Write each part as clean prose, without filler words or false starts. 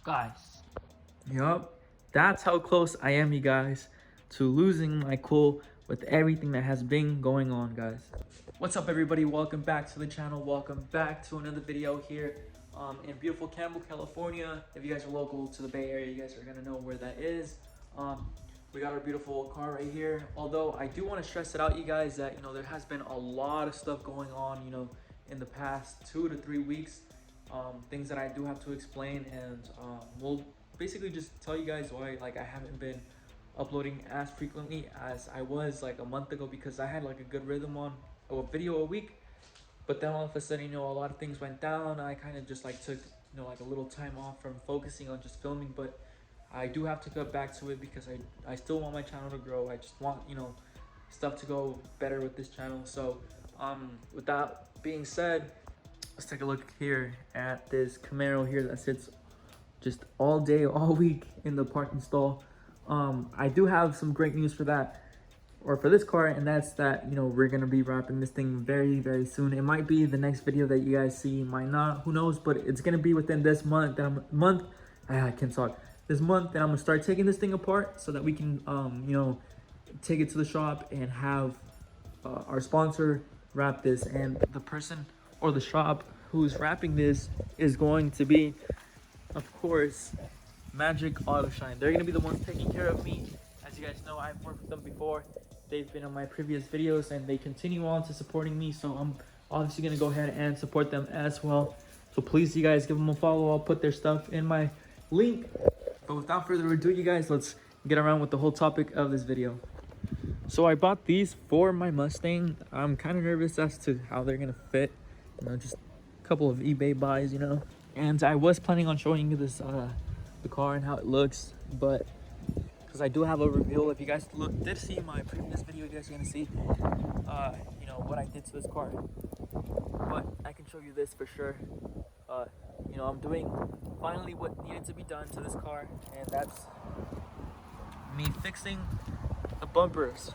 guys. Yup, that's how close I am, you guys, to losing my cool with everything that has been going on, guys. What's up, everybody? Welcome back to the channel. Welcome back to another video here in beautiful Campbell, California. If you guys are local to the Bay Area, you guys are gonna know where that is. We got our beautiful car right here. Although I do want to stress it out, you guys, that there has been a lot of stuff going on, in the past 2 to 3 weeks. Things that I do have to explain, and we'll basically just tell you guys why I haven't been uploading as frequently as I was like a month ago, because I had like a good rhythm on a video a week. But then all of a sudden, a lot of things went down. I kind of just took like a little time off from focusing on just filming. But I do have to get back to it because I still want my channel to grow. I just want stuff to go better with this channel. So with that being said, let's take a look here at this Camaro here that sits just all day, all week in the parking stall. I do have some great news for that, or for this car, and that's that we're gonna be wrapping this thing very, very soon. It might be the next video that you guys see, might not, who knows, but it's gonna be within this month. I can't talk. This month that I'm gonna start taking this thing apart so that we can take it to the shop and have our sponsor wrap this. And the person or the shop who's wrapping this is going to be, of course, Magic Auto Shine. They're gonna be the ones taking care of me. As you guys know, I've worked with them before. They've been on my previous videos and they continue on to supporting me, so I'm obviously gonna go ahead and support them as well. So please, you guys, give them a follow. I'll put their stuff in my link. But without further ado, you guys, let's get around with the whole topic of this video. So I bought these for my Mustang. I'm kind of nervous as to how they're gonna fit. Just a couple of eBay buys, And I was planning on showing you this the car and how it looks, but because I do have a reveal. If you guys did see my previous video, you guys are gonna see what I did to this car. But I can show you this for sure. I'm doing finally what needed to be done to this car, and that's me fixing the bumpers,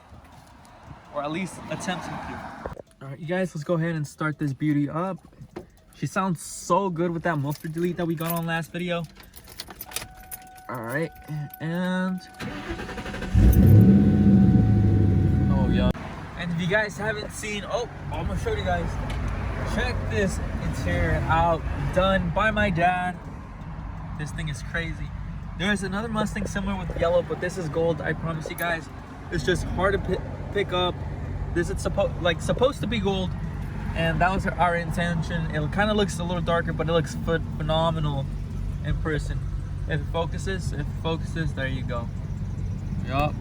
or at least attempting to. All right, you guys, let's go ahead and start this beauty up. She sounds so good with that muffler delete that we got on last video. All right, and oh yeah. And if you guys haven't seen, I'm gonna show you guys. Check this interior out, done by my dad. This thing is crazy. There's another Mustang similar with yellow, but this is gold. I promise you guys, it's just hard to pick up. This is supposed to be gold, and that was our intention. It kind of looks a little darker, but it looks phenomenal in person. If it focuses, there you go. Yup.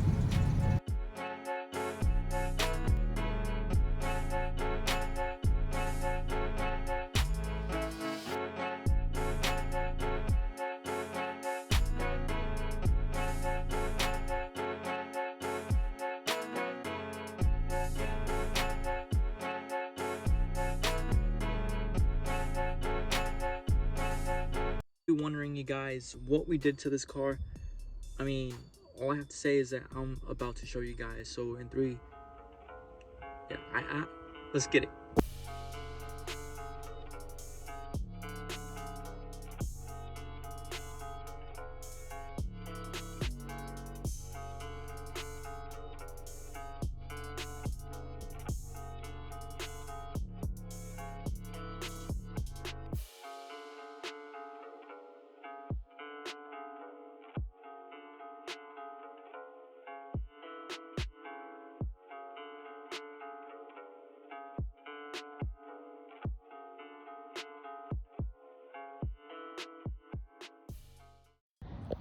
Wondering, you guys, what we did to this car. I mean, all I have to say is that I'm about to show you guys. So in 3, let's get it.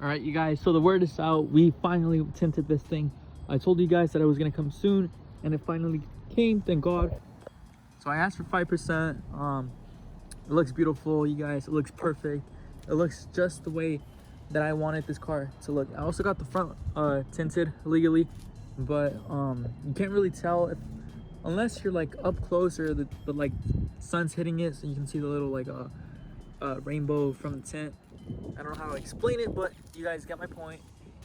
All right, you guys, so the word is out. We finally tinted this thing. I told you guys that it was gonna come soon, and it finally came, thank God. So I asked for 5%. It looks beautiful, you guys. It looks perfect. It looks just the way that I wanted this car to look. I also got the front tinted legally, but you can't really tell unless you're up close, or the sun's hitting it, so you can see the little rainbow from the tint. I don't know how to explain it, but you guys get my point.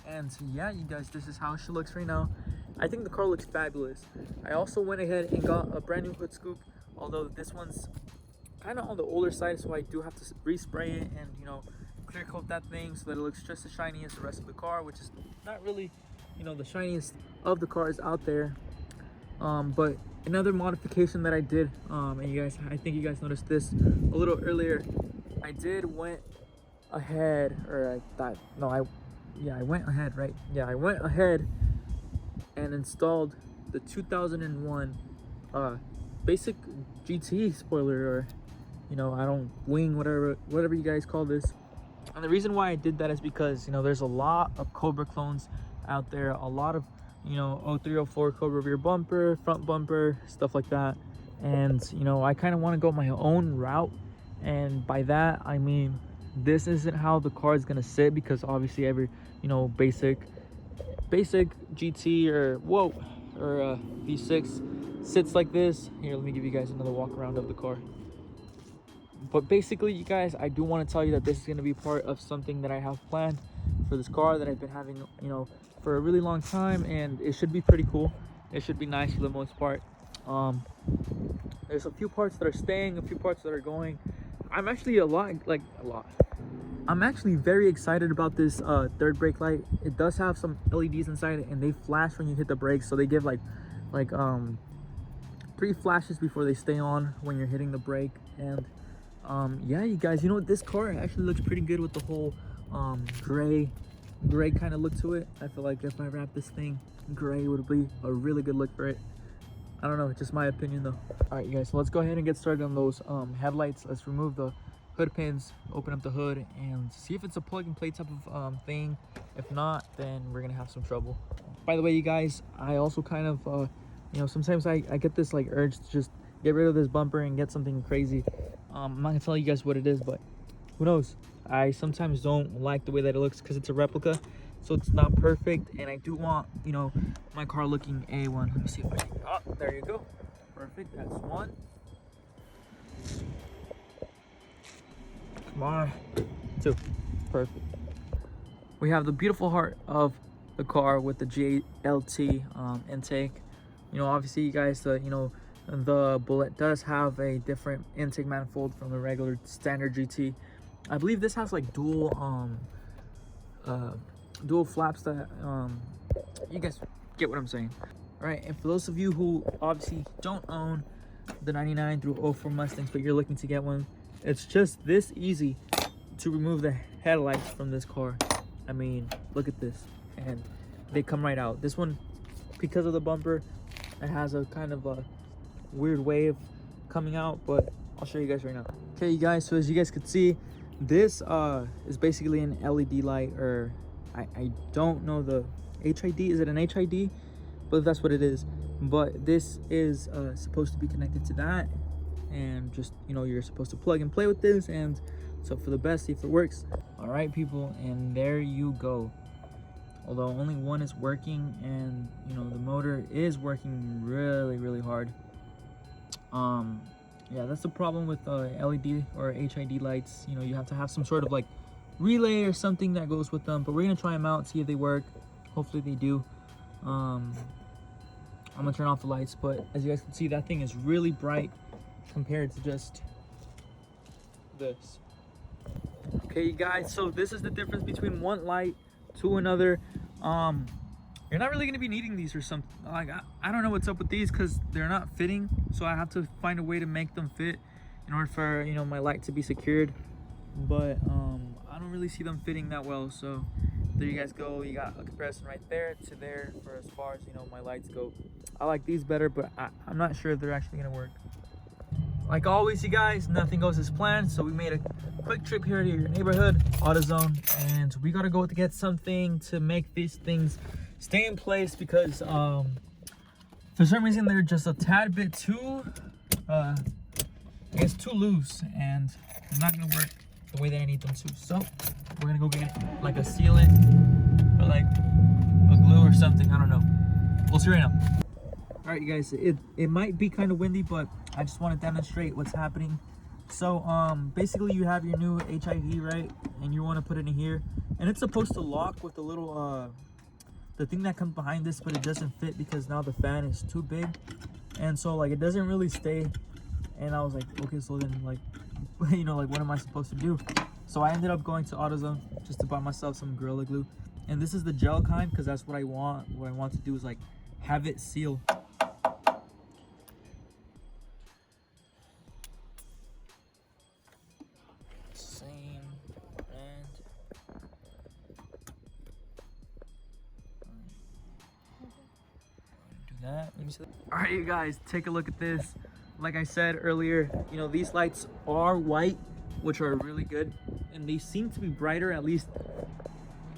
And yeah, you guys, this is how she looks right now. I think the car looks fabulous. I also went ahead and got a brand new hood scoop, although this one's kind of on the older side, so I do have to respray it and clear coat that thing so that it looks just as shiny as the rest of the car, which is not really, you know, the shiniest of the cars out there. But another modification that I did, and you guys, I think you guys noticed this a little earlier, I went ahead, or I thought, no, I went ahead, right? Yeah, I went ahead and installed the 2001 basic GT spoiler, or, you know, I don't wing, whatever you guys call this. And the reason why I did that is because, you know, there's a lot of Cobra clones out there, a lot of, you know, 0304 Cobra rear bumper, front bumper, stuff like that. And, you know, I kind of want to go my own route. And by that, I mean, this isn't how the car is going to sit, because obviously every, you know, basic GT or V6 sits like this. Here, let me give you guys another walk around of the car. But basically, you guys, I do want to tell you that this is going to be part of something that I have planned for this car that I've been having, you know, for a really long time, and it should be pretty cool. It should be nice for the most part. There's a few parts that are staying, a few parts that are going. I'm actually I'm actually very excited about this third brake light. It does have some LEDs inside it, and they flash when you hit the brakes, so they give like 3 flashes before they stay on when you're hitting the brake. And yeah, you guys, you know what, this car actually looks pretty good with the whole gray kind of look to it. I feel like if I wrap this thing gray, would be a really good look for it. I don't know, just my opinion though. All right, you guys, so let's go ahead and get started on those headlights. Let's remove the hood pins, open up the hood, and see if it's a plug and play type of thing. If not, then we're gonna have some trouble. By the way, you guys, I also kind of you know, sometimes I get this like urge to just get rid of this bumper and get something crazy. I'm not gonna tell you guys what it is, but who knows. I sometimes don't like the way that it looks because it's a replica, so it's not perfect, and I do want, you know, my car looking A1. Let me see if I can, oh, there you go, perfect. That's one. Come on, 2, perfect. We have the beautiful heart of the car with the GLT intake. You know, obviously, you guys, you know, the Bullitt does have a different intake manifold from the regular standard GT. I believe this has like dual flaps that you guys get what I'm saying. All right, and for those of you who obviously don't own the 99 through 04 Mustangs, but you're looking to get one, it's just this easy to remove the headlights from this car. I mean, look at this, and they come right out. This one, because of the bumper, it has a kind of a weird way of coming out, but I'll show you guys right now. Okay, you guys, so as you guys could see, this is basically an LED light, or I don't know the HID. Is it an HID? But that's what it is. But this is supposed to be connected to that, and just, you know, you're supposed to plug and play with this, and so for the best, see if it works. All right, people, and there you go. Although only one is working, and you know, the motor is working really hard. Yeah, that's the problem with LED or HID lights. You know, you have to have some sort of like relay or something that goes with them, but we're gonna try them out, see if they work. Hopefully they do. I'm gonna turn off the lights, but as you guys can see, that thing is really bright compared to just this. Okay, you guys, so this is the difference between one light to another. You're not really going to be needing these or something. Like, I don't know what's up with these, because they're not fitting, so I have to find a way to make them fit in order for, you know, my light to be secured. But I don't really see them fitting that well, so there you guys go. You got a comparison right there to there for as far as, you know, my lights go. I like these better, but I'm not sure if they're actually going to work. Like always, you guys, nothing goes as planned, so we made a quick trip here to your neighborhood, AutoZone, and we gotta go to get something to make these things stay in place, because for some reason they're just a tad bit too, I guess, too loose, and they're not gonna work the way that I need them to. So we're gonna go get like a sealant or like a glue or something. I don't know. We'll see right now. All right, you guys, it might be kind of windy, but I just want to demonstrate what's happening. So basically, you have your new HID, right, and you want to put it in here, and it's supposed to lock with the little the thing that comes behind this, but it doesn't fit because now the fan is too big, and so like it doesn't really stay. And I was like, okay, so then, like, you know, like, what am I supposed to do? So I ended up going to AutoZone just to buy myself some Gorilla Glue. And this is the gel kind because that's what I want. What I want to do is like have it seal. Same brand. Do that. Let me see. All right, you guys, take a look at this. Like I said earlier, you know, these lights are white, which are really good, and they seem to be brighter, at least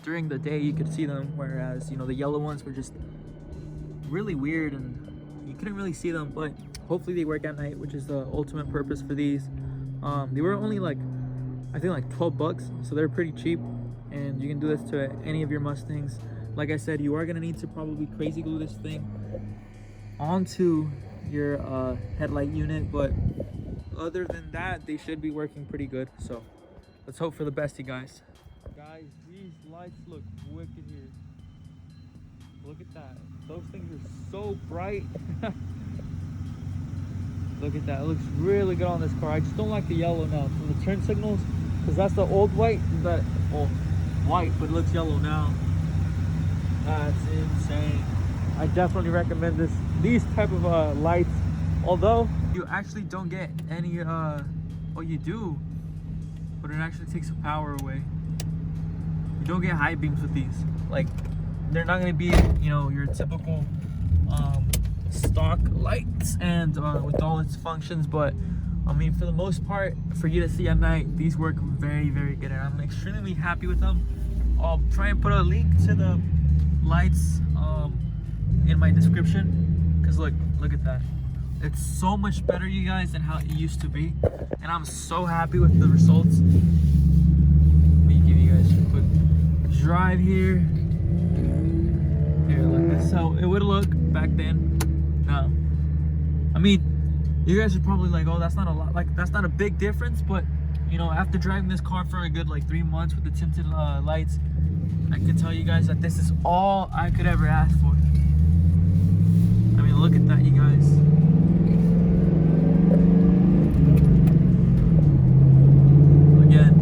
during the day you could see them, whereas, you know, the yellow ones were just really weird and you couldn't really see them. But hopefully they work at night, which is the ultimate purpose for these. They were only like, I think like 12 bucks, so they're pretty cheap, and you can do this to any of your Mustangs. Like I said, you are gonna need to probably crazy glue this thing onto your headlight unit, but other than that, they should be working pretty good. So let's hope for the best, you guys. Guys, these lights look wicked here. Look at that. Those things are so bright. Look at that. It looks really good on this car. I just don't like the yellow now from the turn signals, because that's the old white. That old white, but it looks yellow now. That's insane. I definitely recommend these type of lights. Although you actually don't get any well, you do, but it actually takes the power away. You don't get high beams with these. Like, they're not going to be, you know, your typical stock lights and with all its functions, but I mean, for the most part, for you to see at night, these work very, very good, and I'm extremely happy with them. I'll try and put a link to the lights in my description, because look at that. It's so much better, you guys, than how it used to be, and I'm so happy with the results. Let me give you guys a quick drive here. Here, look, this is how it would look back then. Now, I mean, you guys are probably like, oh, that's not a lot, like, that's not a big difference, but you know, after driving this car for a good like 3 months with the tinted lights, I can tell you guys that this is all I could ever ask for. I mean, look at that, you guys. Again.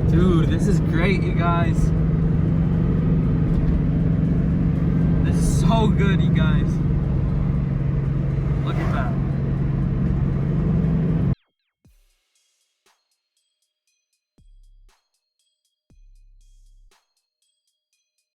Dude, this is great, you guys. This is so good, you guys.